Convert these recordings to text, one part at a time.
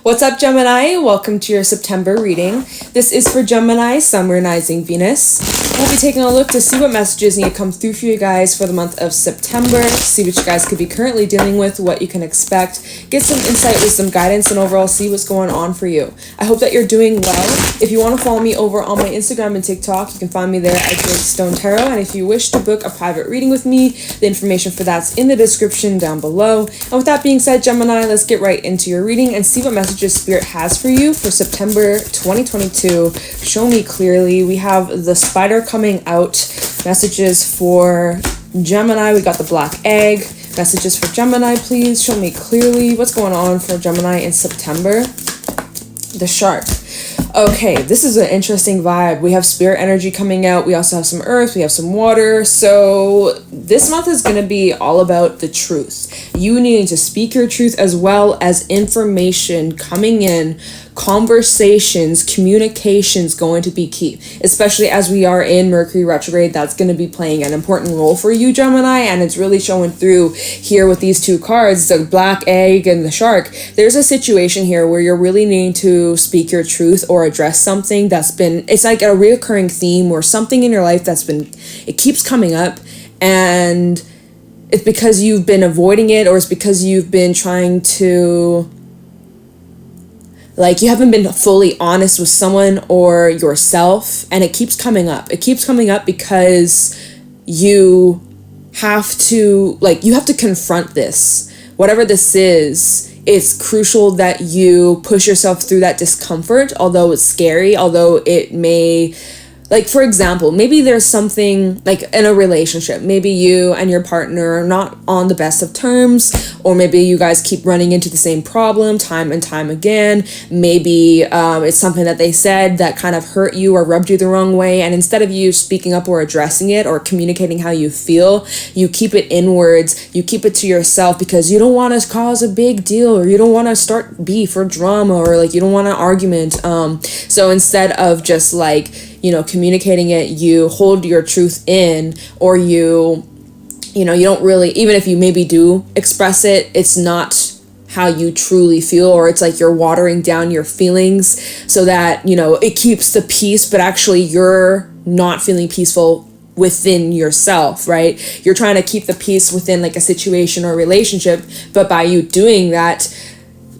What's up, Gemini? Welcome to your September reading. This is for Gemini, Sun, Moon, Rising, Venus. We'll be taking a look to see what messages need to come through for you guys for the month of September, see what you guys could be currently dealing with, what you can expect, get some insight with some guidance, and overall see what's going on for you. I hope that you're doing well. If you want to follow me over on my Instagram and TikTok, you can find me there at Weatherstone Tarot. And if you wish to book a private reading with me, the information for that's in the description down below. And with that being said, Gemini, let's get right into your reading and see what messages Spirit has for you for September 2022. Show me clearly. We have the spider coming out. Messages for Gemini. We got the black egg. Messages for Gemini, please. Show me clearly what's going on for Gemini in September. The shark. Okay, this is an interesting vibe. We have spirit energy coming out. We also have some earth. We have some water. So this month is going to be all about the truth. You needing to speak your truth as well as information coming in, conversations, communications going to be key, especially as we are in Mercury retrograde. That's going to be playing an important role for you, Gemini, and it's really showing through here with these two cards, the black egg and the shark. There's a situation here where you're really needing to speak your truth or address something that's been, it's like a reoccurring theme or something in your life that's been, it keeps coming up, and it's because you've been avoiding it, or it's because you've been trying to, like, you haven't been fully honest with someone or yourself, and it keeps coming up. It keeps coming up because you have to, like, you have to confront this. Whatever this is, it's crucial that you push yourself through that discomfort, although it's scary, although it may, like, for example, maybe there's something like in a relationship, maybe you and your partner are not on the best of terms, or maybe you guys keep running into the same problem time and time again. Maybe it's something that they said that kind of hurt you or rubbed you the wrong way, and instead of you speaking up or addressing it or communicating how you feel, you keep it inwards, you keep it to yourself because you don't want to cause a big deal, or you don't want to start beef or drama, or like you don't want an argument. So instead of just like, you know, communicating it, you hold your truth in, or you don't really, even if you maybe do express it, it's not how you truly feel, or it's like you're watering down your feelings so that, you know, it keeps the peace, but actually you're not feeling peaceful within yourself, right? You're trying to keep the peace within like a situation or relationship, but by you doing that,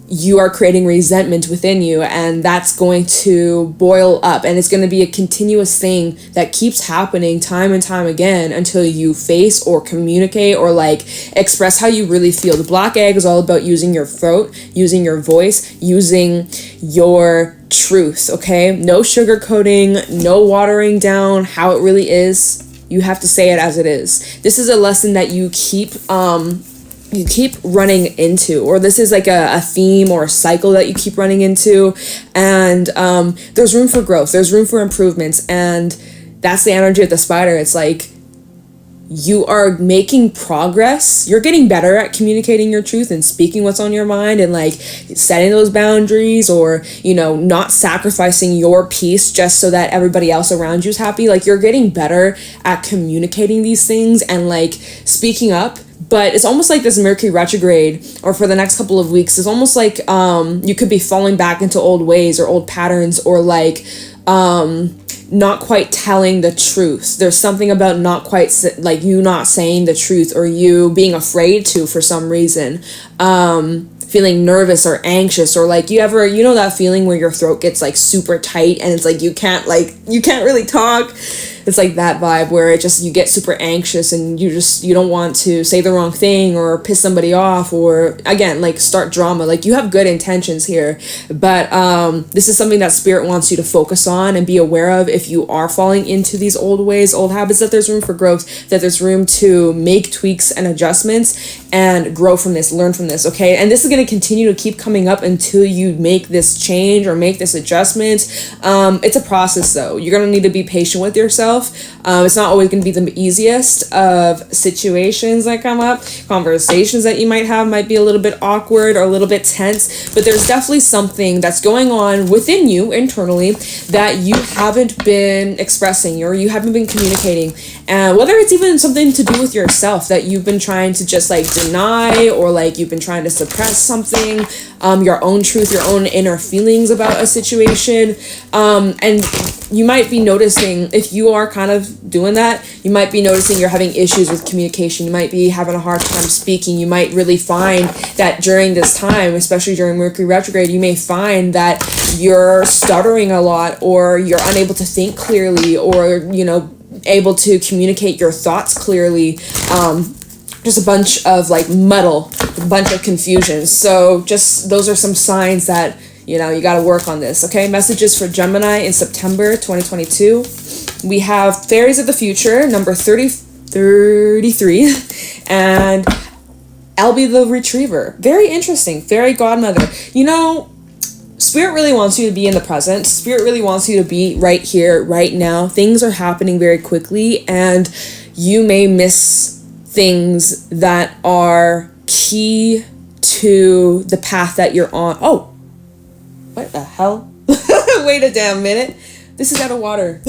you are creating resentment within you, and that's going to boil up, and it's going to be a continuous thing that keeps happening time and time again until you face or communicate or like express how you really feel. The black egg is all about using your throat, using your voice, using your truth, okay? No sugarcoating, no watering down how it really is. You have to say it as it is. This is a lesson that you keep running into, or this is like a theme or a cycle that you keep running into, and there's room for growth, there's room for improvements, and that's the energy of the spider. It's like you are making progress, you're getting better at communicating your truth and speaking what's on your mind, and like setting those boundaries, or, you know, not sacrificing your peace just so that everybody else around you is happy. Like, you're getting better at communicating these things and like speaking up. But it's almost like this Mercury retrograde, or for the next couple of weeks, it's almost like you could be falling back into old ways or old patterns, or like not quite telling the truth. There's something about not quite like you not saying the truth, or you being afraid to for some reason, feeling nervous or anxious, or like you know that feeling where your throat gets like super tight and it's like you can't really talk. It's like that vibe where it just, you get super anxious and you don't want to say the wrong thing or piss somebody off, or again, like start drama. Like, you have good intentions here, but this is something that Spirit wants you to focus on and be aware of if you are falling into these old ways, old habits, that there's room for growth, that there's room to make tweaks and adjustments and grow from this, learn from this, okay? And this is going to continue to keep coming up until you make this change or make this adjustment. It's a process though. You're going to need to be patient with yourself, yourself. It's not always going to be the easiest of situations that come up. Conversations that you might have might be a little bit awkward or a little bit tense, but there's definitely something that's going on within you internally that you haven't been expressing or you haven't been communicating. And whether it's even something to do with yourself that you've been trying to just like deny, or like you've been trying to suppress something, your own truth, your own inner feelings about a situation. And you might be noticing, if you are kind of doing that, you might be noticing you're having issues with communication. You might be having a hard time speaking. You might really find that during this time, especially during Mercury retrograde, you may find that you're stuttering a lot, or you're unable to think clearly, or, you know, able to communicate your thoughts clearly. Just a bunch of like muddle, a bunch of confusion. So just those are some signs that, you know, you got to work on this. Okay, messages for Gemini in September 2022. We have Fairies of the Future, number 33, and Albie the Retriever. Very interesting. Fairy Godmother. You know, Spirit really wants you to be in the present. Spirit really wants you to be right here, right now. Things are happening very quickly, and you may miss things that are key to the path that you're on. Oh, what the hell? Wait a damn minute. This is out of water.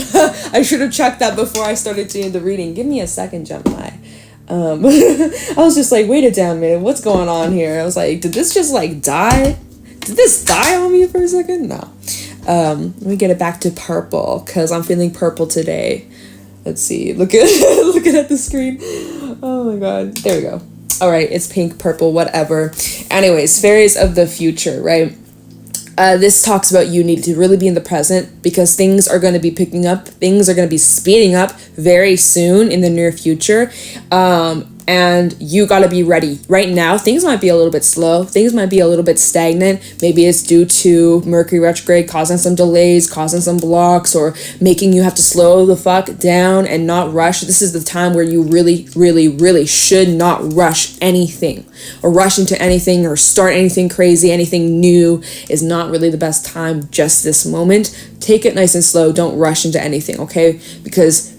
I should have checked that before I started doing the reading. Give me a second, Gemini. I was just like, wait a damn minute. What's going on here? I was like, did this just like die? Did this die on me for a second? No. Let me get it back to purple, because I'm feeling purple today. Let's see. Looking at the screen. Oh my god. There we go. All right. It's pink, purple, whatever. Anyways, Fairies of the Future, right? This talks about you need to really be in the present, because things are going to be picking up. Things are going to be speeding up very soon in the near future. And you got to be ready. Right now, things might be a little bit slow. Things might be a little bit stagnant. Maybe it's due to Mercury retrograde causing some delays, causing some blocks, or making you have to slow the fuck down and not rush. This is the time where you really, really, really should not rush anything, or rush into anything, or start anything crazy. Anything new is not really the best time just this moment. Take it nice and slow. Don't rush into anything, okay? Because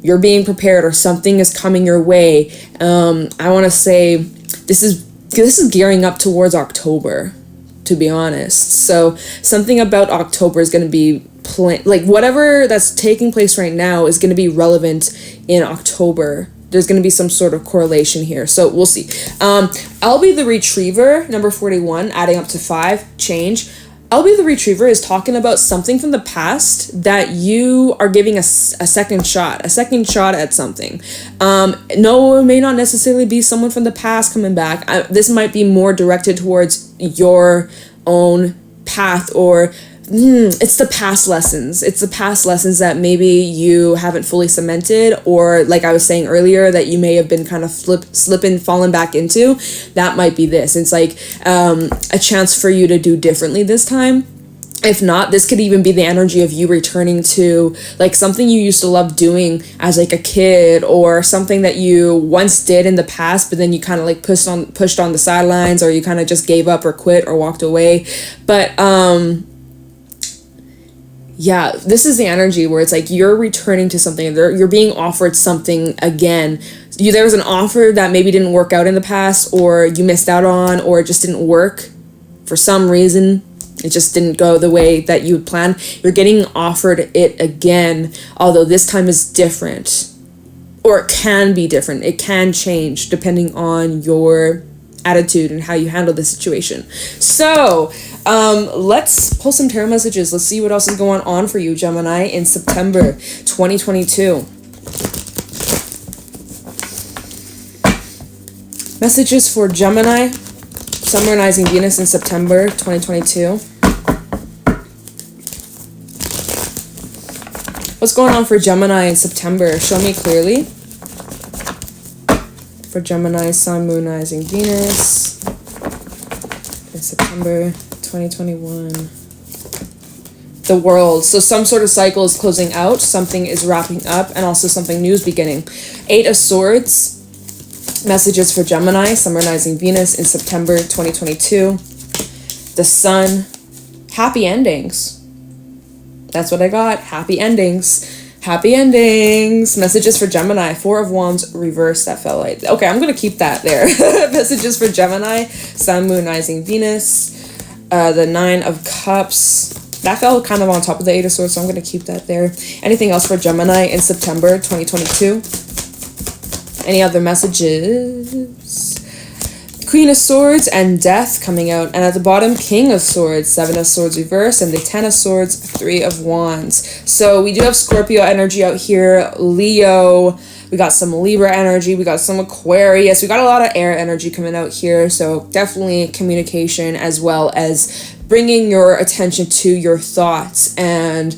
you're being prepared, or something is coming your way. I want to say this is gearing up towards October, to be honest. So something about October is going to be like whatever that's taking place right now is going to be relevant in October. There's going to be some sort of correlation here. So we'll see. Albie the Retriever, number 41, adding up to 5, change. Albie the Retriever is talking about something from the past that you are giving a second shot at something. No, it may not necessarily be someone from the past coming back. This might be more directed towards your own path, or it's the past lessons. It's the past lessons that maybe you haven't fully cemented, or like I was saying earlier, that you may have been kind of slipping, falling back into. That might be this. It's like a chance for you to do differently this time. If not, this could even be the energy of you returning to like something you used to love doing as like a kid, or something that you once did in the past, but then you kind of like pushed on the sidelines, or you kind of just gave up or quit or walked away. But yeah, this is the energy where it's like you're returning to something. You're being offered something again. There was an offer that maybe didn't work out in the past, or you missed out on, or it just didn't work for some reason. It just didn't go the way that you had planned. You're getting offered it again, although this time is different. Or it can be different. It can change depending on your attitude and how you handle the situation. So let's pull some tarot messages. Let's see what else is going on for you, Gemini, in September 2022. Messages for Gemini, Sun, Moon, Rising, Venus in September 2022. What's going on for Gemini in September? Show me clearly. For Gemini, Sun, Moon, Rising, Venus in September 2021. The World. So some sort of cycle is closing out, something is wrapping up, and also something new is beginning. 8 of Swords. Messages for Gemini, Sun, Moon, Rising, Venus in September 2022. The Sun. Happy endings. That's what I got. Happy endings. Happy endings. Messages for Gemini. 4 of Wands reverse. That felt like... Okay, I'm going to keep that there. Messages for Gemini. Sun, Moon, Rising, Venus. The 9 of Cups. That fell kind of on top of the 8 of Swords, so I'm going to keep that there. Anything else for Gemini in September 2022? Any other messages? Queen of Swords and Death coming out. And at the bottom, King of Swords, 7 of Swords reverse, and the 10 of Swords, 3 of Wands. So we do have Scorpio energy out here, Leo, we got some Libra energy, we got some Aquarius, we got a lot of air energy coming out here. So definitely communication, as well as bringing your attention to your thoughts and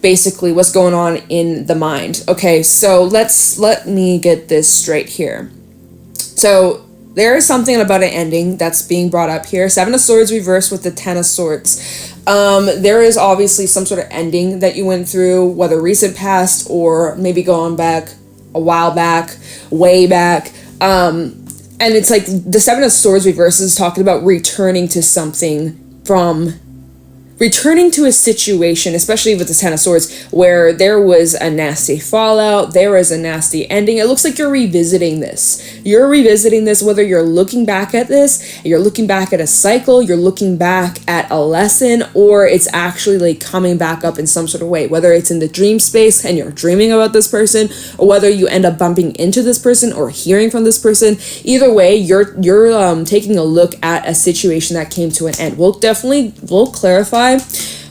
basically what's going on in the mind. Okay, so let me get this straight here. So there is something about an ending that's being brought up here. 7 of Swords reversed with the 10 of Swords. There is obviously some sort of ending that you went through, whether recent past or maybe going back a while back, way back. And it's like the 7 of Swords reverse is talking about returning to something returning to a situation, especially with the 10 of Swords, where there was a nasty fallout, there was a nasty ending. It looks like you're revisiting this. You're revisiting this, whether you're looking back at this, you're looking back at a cycle, you're looking back at a lesson, or it's actually like coming back up in some sort of way, whether it's in the dream space and you're dreaming about this person, or whether you end up bumping into this person or hearing from this person. Either way, you're taking a look at a situation that came to an end. We'll clarify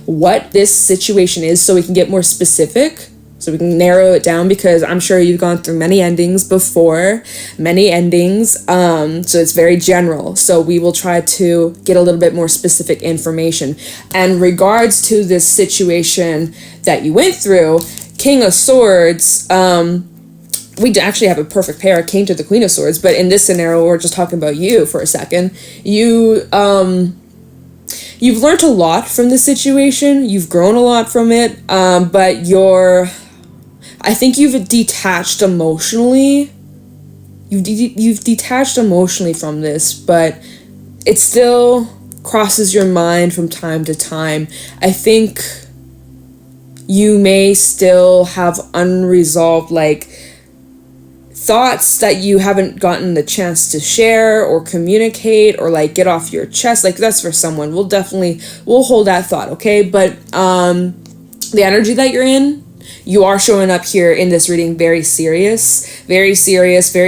what this situation is so we can get more specific, so we can narrow it down, because I'm sure you've gone through many endings before, so it's very general. So we will try to get a little bit more specific information. And regards to this situation that you went through, King of Swords, we actually have a perfect pair, King to the Queen of Swords, but in this scenario, we're just talking about you for a second. You've learned a lot from this situation. You've grown a lot from it, but I think you've detached emotionally. You've detached emotionally from this, but it still crosses your mind from time to time. I think you may still have unresolved, thoughts that you haven't gotten the chance to share or communicate or get off your chest. That's for someone. We'll hold that thought, okay? But the energy that you're in, you are showing up here in this reading very serious, very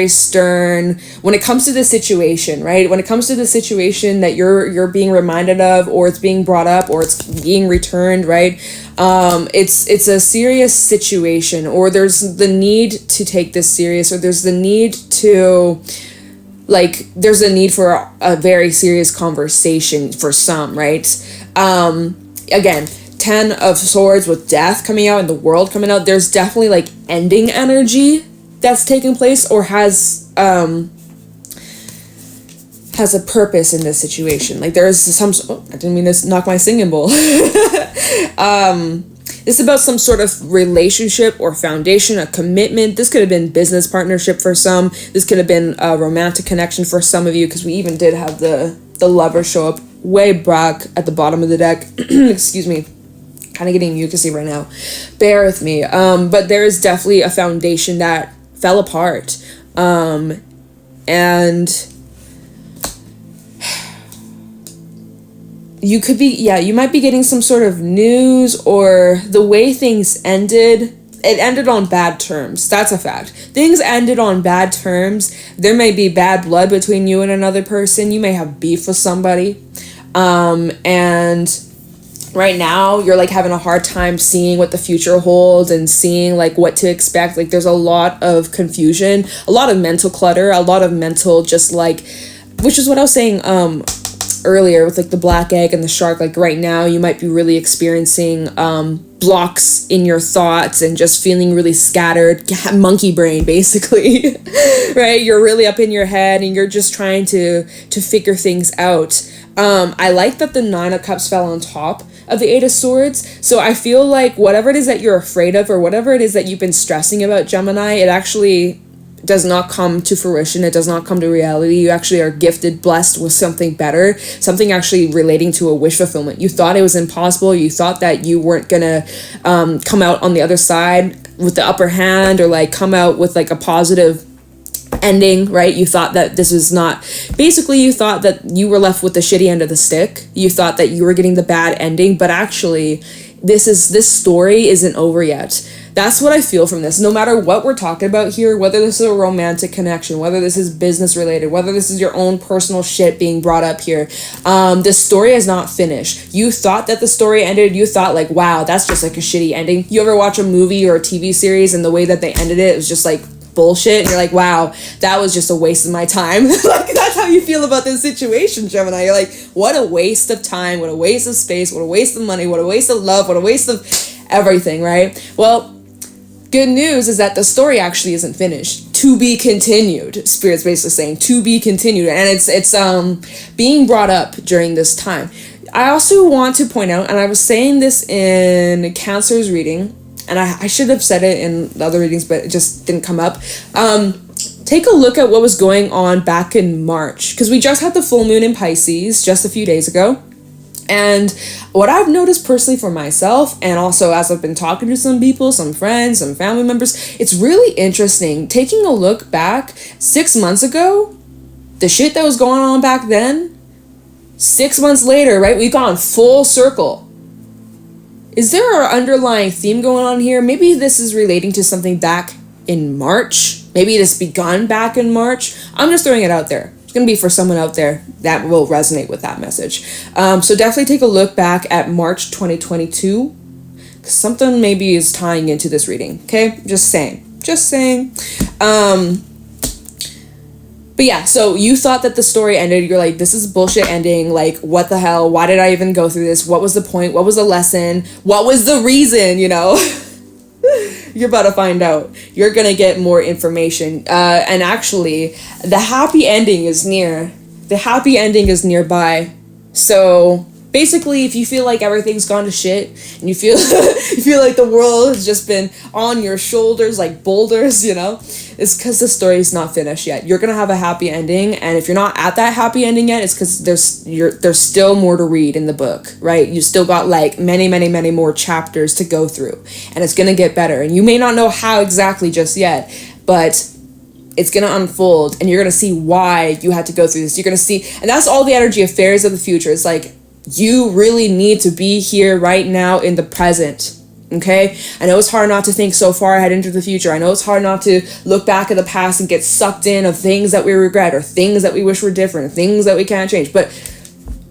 stern when it comes to the situation, right? When it comes to the situation that you're being reminded of, or it's being brought up, or it's being returned, right? It's a serious situation, or there's the need to take this serious, or there's the need to there's a need for a very serious conversation for some, right? Again, 10 of Swords with Death coming out and the World coming out, there's definitely ending energy that's taking place, or has a purpose in this situation. There's some... Oh, I didn't mean to knock my singing bowl. It's about some sort of relationship or foundation, a commitment. This could have been business partnership for some. This could have been a romantic connection for some of you, because we even did have the lover show up way back at the bottom of the deck. Excuse me. Kind of getting mucusy right now. Bear with me. But there is definitely a foundation that fell apart. And you could be, you might be getting some sort of news, or the way things ended, it ended on bad terms. That's a fact. Things ended on bad terms. There may be bad blood between you and another person. You may have beef with somebody. And right now you're having a hard time seeing what the future holds and seeing what to expect. There's a lot of confusion, a lot of mental clutter, a lot of mental which is what I was saying earlier with the black egg and the shark. Right now you might be really experiencing blocks in your thoughts and just feeling really scattered, monkey brain basically. Right? You're really up in your head and you're just trying to figure things out. I like that the 9 of Cups fell on top of the 8 of Swords. So I feel whatever it is that you're afraid of, or whatever it is that you've been stressing about, Gemini, it actually does not come to fruition, it does not come to reality. You actually are gifted, blessed with something better, something actually relating to a wish fulfillment. You thought it was impossible, you thought that you weren't gonna come out on the other side with the upper hand, or like come out with like a positive ending, right? You thought that this was not, basically you thought that you were left with the shitty end of the stick. You thought that you were getting the bad ending, but actually this story isn't over yet. That's what I feel from this. No matter what we're talking about here, whether this is a romantic connection, whether this is business related, whether this is your own personal shit being brought up here, this story is not finished. You thought that the story ended. You thought like, wow, that's just like a shitty ending. You ever watch a movie or a TV series and the way that they ended it was just like bullshit, and you're like, wow, that was just a waste of my time. Like, that's how you feel about this situation, Gemini. You're like, what a waste of time, what a waste of space, what a waste of money, what a waste of love, what a waste of everything, right? Well, good news is that the story actually isn't finished. To be continued. Spirit's basically saying to be continued, and it's being brought up during this time. I also want to point out, and I was saying this in Cancer's reading, and I should have said it in the other readings, but it just didn't come up. Take a look at what was going on back in March, because we just had the full moon in Pisces just a few days ago. And what I've noticed personally for myself, and also as I've been talking to some people, some friends, some family members, it's really interesting taking a look back 6 months ago, the shit that was going on back then, 6 months later, right? We've gone full circle. Is there an underlying theme going on here? Maybe this is relating to something back in March. Maybe this begun back in March. I'm just throwing it out there. It's going to be for someone out there that will resonate with that message. So definitely take a look back at March 2022. Something maybe is tying into this reading. Okay? Just saying. But yeah, so you thought that the story ended. You're like, this is a bullshit ending. Like, what the hell? Why did I even go through this? What was the point? What was the lesson? What was the reason, you know? You're about to find out. You're going to get more information. And actually, the happy ending is near. The happy ending is nearby. So basically, if you feel like everything's gone to shit, and you feel you feel like the world has just been on your shoulders like boulders, you know, it's because the story's not finished yet. You're gonna have a happy ending, and if you're not at that happy ending yet, it's because there's still more to read in the book, right? You still got like many more chapters to go through, and it's gonna get better. And you may not know how exactly just yet, but it's going to unfold, and you're going to see why you had to go through this. You're going to see, and that's all the energy of fairies of the future. It's like, you really need to be here right now in the present, okay? I know it's hard not to think so far ahead into the future. I know it's hard not to look back at the past and get sucked in of things that we regret, or things that we wish were different, or things that we can't change. But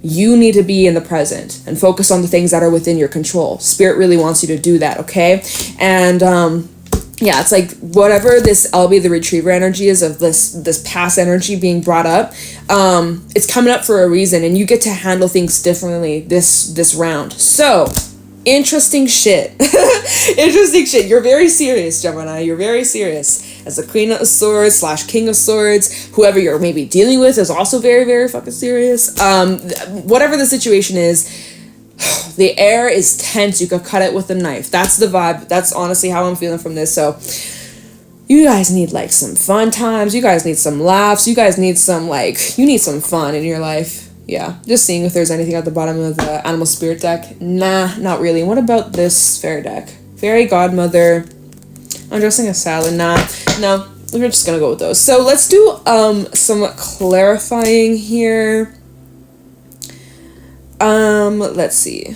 you need to be in the present and focus on the things that are within your control. Spirit really wants you to do that, okay? And, yeah, it's like whatever this I'll the retriever energy is of this past energy being brought up, it's coming up for a reason, and you get to handle things differently this round. So, interesting shit. Interesting shit. You're very serious, Gemini. You're very serious. As the Queen of Swords / King of Swords, whoever you're maybe dealing with is also very, very fucking serious. Whatever the situation is, the air is tense. You could cut it with a knife. That's the vibe. That's honestly how I'm feeling from this. So you guys need like some fun times. You guys need some laughs. You guys need some you need some fun in your life. Yeah. Just seeing if there's anything at the bottom of the animal spirit deck. Nah, not really. What about this fairy deck? Fairy godmother. I'm dressing a salad. Nah. No. We're just gonna go with those. So let's do some clarifying here. Let's see.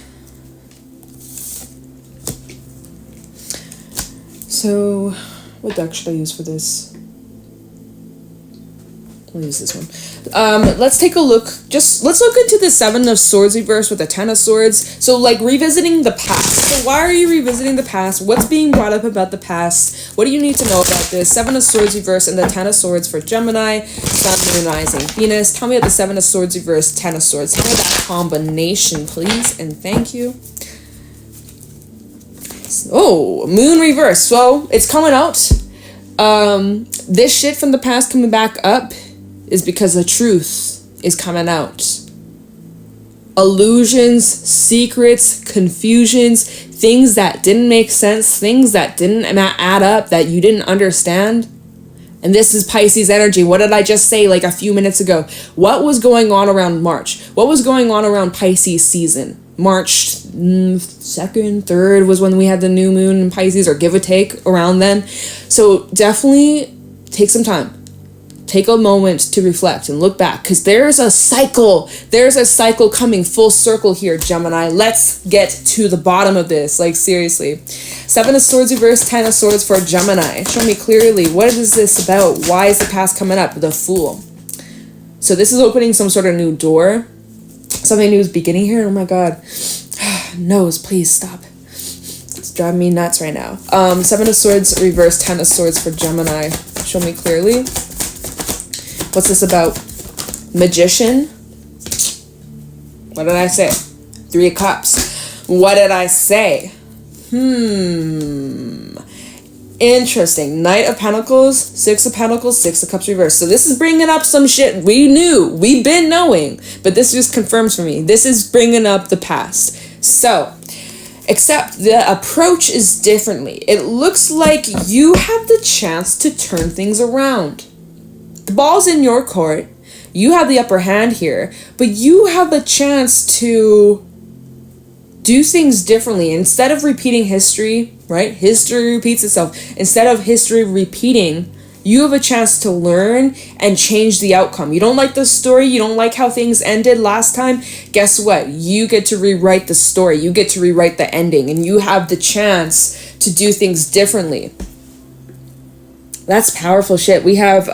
So, what deck should I use for this? I'll use this one. Let's take a look. Let's look into the Seven of Swords reverse with the Ten of Swords. So, like, revisiting the past. So, why are you revisiting the past? What's being brought up about the past? What do you need to know about this? Seven of Swords reverse and the Ten of Swords for Gemini, Sun, Moon, Rising, Venus. Tell me about the Seven of Swords reverse, Ten of Swords. Tell me that combination, please, and thank you. Oh, Moon reverse. So, it's coming out. This shit from the past coming back up is because the truth is coming out. Illusions, secrets, confusions, things that didn't make sense, things that didn't add up, that you didn't understand, And this is Pisces energy. What did I just say like a few minutes ago? What was going on around March? What was going on around Pisces season? March 2nd, 3rd was when we had the new moon in Pisces, or give or take around then. So definitely take some time. Take a moment to reflect and look back, because there's a cycle. There's a cycle coming full circle here, Gemini. Let's get to the bottom of this. Like, seriously. 7 of Swords reverse, 10 of Swords for Gemini. Show me clearly. What is this about? Why is the past coming up? The Fool. So this is opening some sort of new door. Something new is beginning here. Oh my God. Nose, please stop. It's driving me nuts right now. 7 of Swords reverse, 10 of Swords for Gemini. Show me clearly. What's this about? Magician. What did I say? 3 of Cups. What did I say? Interesting. Knight of Pentacles, 6 of Pentacles, 6 of Cups reversed. So this is bringing up some shit we knew. We've been knowing. But this just confirms for me. This is bringing up the past. So, except the approach is differently. It looks like you have the chance to turn things around. The ball's in your court. You have the upper hand here, but you have the chance to do things differently. Instead of repeating history, right? History repeats itself. Instead of history repeating, you have a chance to learn and change the outcome. You don't like the story, you don't like how things ended last time. Guess what? You get to rewrite the story. You get to rewrite the ending, and you have the chance to do things differently. That's powerful shit. We have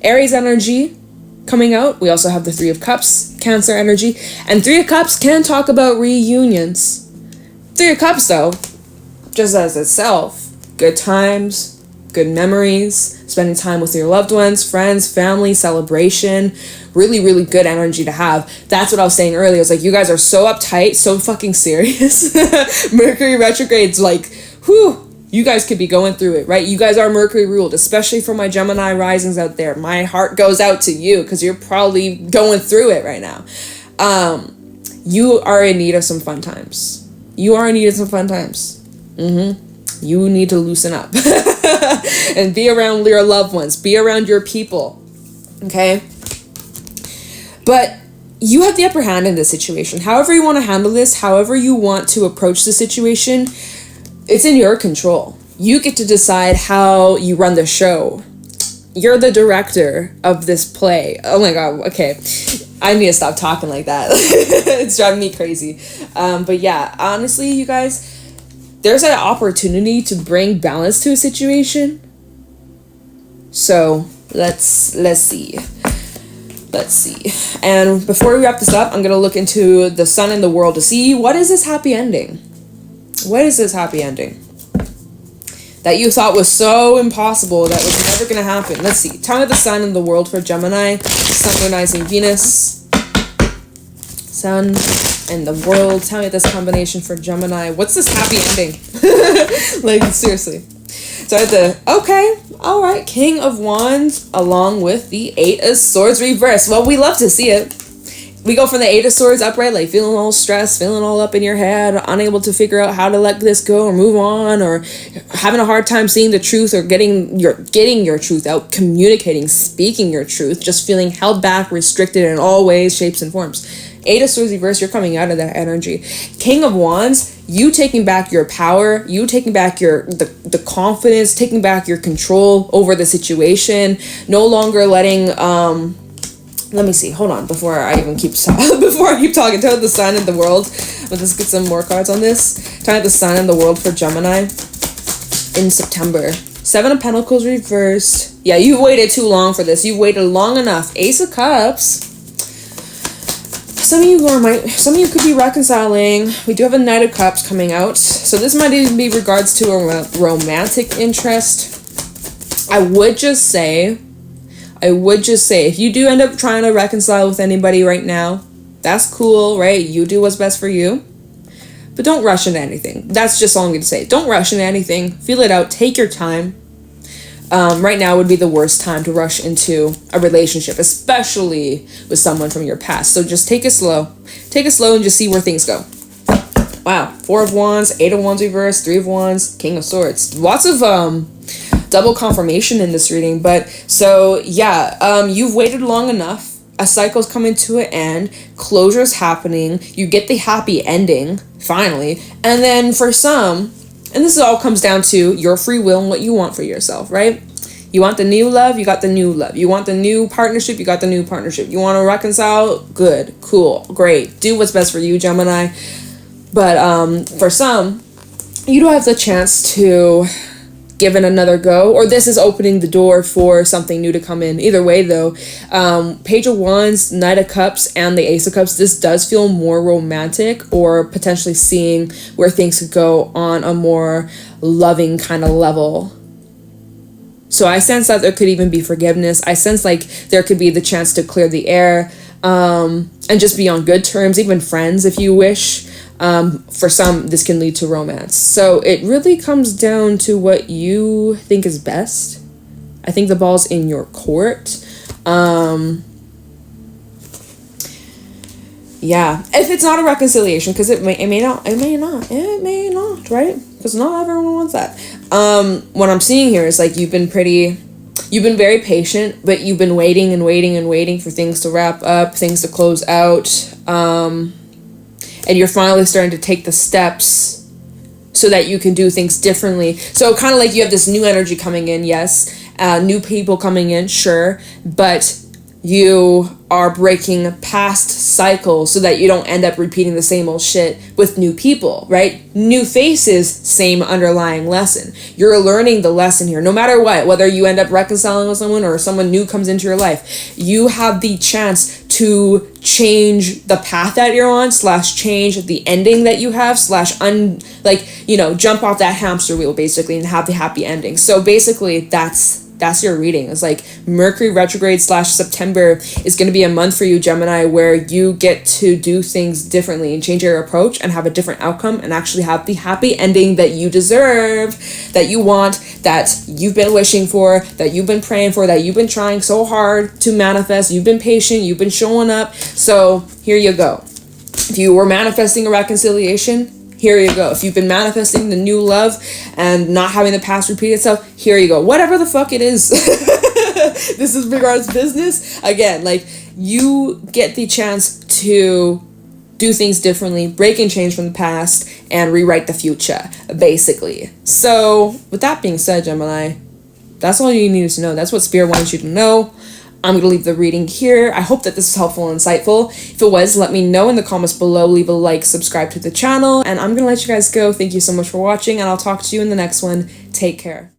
Aries energy coming out. We also have the 3 of Cups, Cancer energy. And 3 of Cups can talk about reunions. 3 of Cups, though, just as itself, good times, good memories, spending time with your loved ones, friends, family, celebration. Really, really good energy to have. That's what I was saying earlier. It's like, you guys are so uptight, so fucking serious. Mercury retrograde's like, whew. You guys could be going through it, right? You guys are Mercury ruled, especially for my Gemini risings out there. My heart goes out to you because you're probably going through it right now. You are in need of some fun times. You are in need of some fun times. You need to loosen up and be around your loved ones. Be around your people, okay? But you have the upper hand in this situation. However you want to handle this, however you want to approach the situation, it's in your control. You get to decide how you run the show. You're the director of this play. Oh my God, okay. I need to stop talking like that. It's driving me crazy. But yeah, honestly, you guys, there's an opportunity to bring balance to a situation. So let's see. Let's see. And before we wrap this up, I'm going to look into the sun and the world to see what is this happy ending. What is this happy ending that you thought was so impossible that was never going to happen? Let's see. Time of the sun and the world for Gemini. Sun, Moon, rising, Venus. Sun and the world. Tell me this combination for Gemini. What's this happy ending? Like, seriously. So I had the, okay, all right. King of Wands along with the 8 of Swords reversed. Well, we love to see it. We go from the 8 of Swords upright, like feeling all stressed, feeling all up in your head, unable to figure out how to let this go or move on, or having a hard time seeing the truth or getting your truth out, communicating, speaking your truth, just feeling held back, restricted in all ways, shapes, and forms. 8 of Swords reverse, you're coming out of that energy. King of Wands, you taking back your power, you taking back the confidence, taking back your control over the situation, no longer letting let me see. Hold on. Before I keep talking, tell the sun and the world. Let's get some more cards on this. Tell the sun and the world for Gemini in September. 7 of Pentacles reversed. Yeah, you waited too long for this. You waited long enough. Ace of Cups. Some of you could be reconciling. We do have a Knight of Cups coming out, so this might even be regards to a romantic interest. I would just say, if you do end up trying to reconcile with anybody right now, that's cool, right? You do what's best for you. But don't rush into anything. That's just all I'm going to say. Don't rush into anything. Feel it out. Take your time. Right now would be the worst time to rush into a relationship, especially with someone from your past. So just take it slow. Take it slow and just see where things go. Wow. 4 of Wands, 8 of Wands reversed, 3 of Wands, King of Swords. Lots of double confirmation in this reading. But so yeah, you've waited long enough. A cycle's coming to an end. Closure's happening. You get the happy ending finally. And then for some, and this all comes down to your free will and what you want for yourself, right? You want the new love, you got the new love. You want the new partnership, you got the new partnership. You want to reconcile, good, cool, great. Do what's best for you, Gemini. But for some, you do have the chance to give it another go, or this is opening the door for something new to come in. Either way, though, Page of Wands, Knight of Cups, and the Ace of Cups, this does feel more romantic, or potentially seeing where things could go on a more loving kind of level. So I sense that there could even be forgiveness. I sense like there could be the chance to clear the air, and just be on good terms, even friends if you wish. For some, this can lead to romance. So it really comes down to what you think is best. I think the ball's in your court. Yeah, if it's not a reconciliation, because it may not, right? Because not everyone wants that. What I'm seeing here is like you've been very patient, but you've been waiting and waiting and waiting for things to wrap up, things to close out, and you're finally starting to take the steps so that you can do things differently. So kind of like you have this new energy coming in, yes, new people coming in, sure, but you are breaking past cycles so that you don't end up repeating the same old shit with new people, right? New faces, same underlying lesson. You're learning the lesson here. No matter what, whether you end up reconciling with someone or someone new comes into your life, you have the chance to change the path that you're on, / change the ending that you have, / jump off that hamster wheel basically and have the happy ending. So basically that's your reading. It's like Mercury retrograde / September is going to be a month for you, Gemini, where you get to do things differently and change your approach and have a different outcome and actually have the happy ending that you deserve, that you want, that you've been wishing for, that you've been praying for, that you've been trying so hard to manifest. You've been patient, you've been showing up. So here you go. If you were manifesting a reconciliation, here you go. If you've been manifesting the new love and not having the past repeat itself, here you go. Whatever the fuck it is. This is regards business. Again, like you get the chance to do things differently, break and change from the past, and rewrite the future, basically. So with that being said, Gemini, that's all you needed to know. That's what Spirit wants you to know. I'm going to leave the reading here. I hope that this is helpful and insightful. If it was, let me know in the comments below. Leave a like, subscribe to the channel, and I'm going to let you guys go. Thank you so much for watching, and I'll talk to you in the next one. Take care.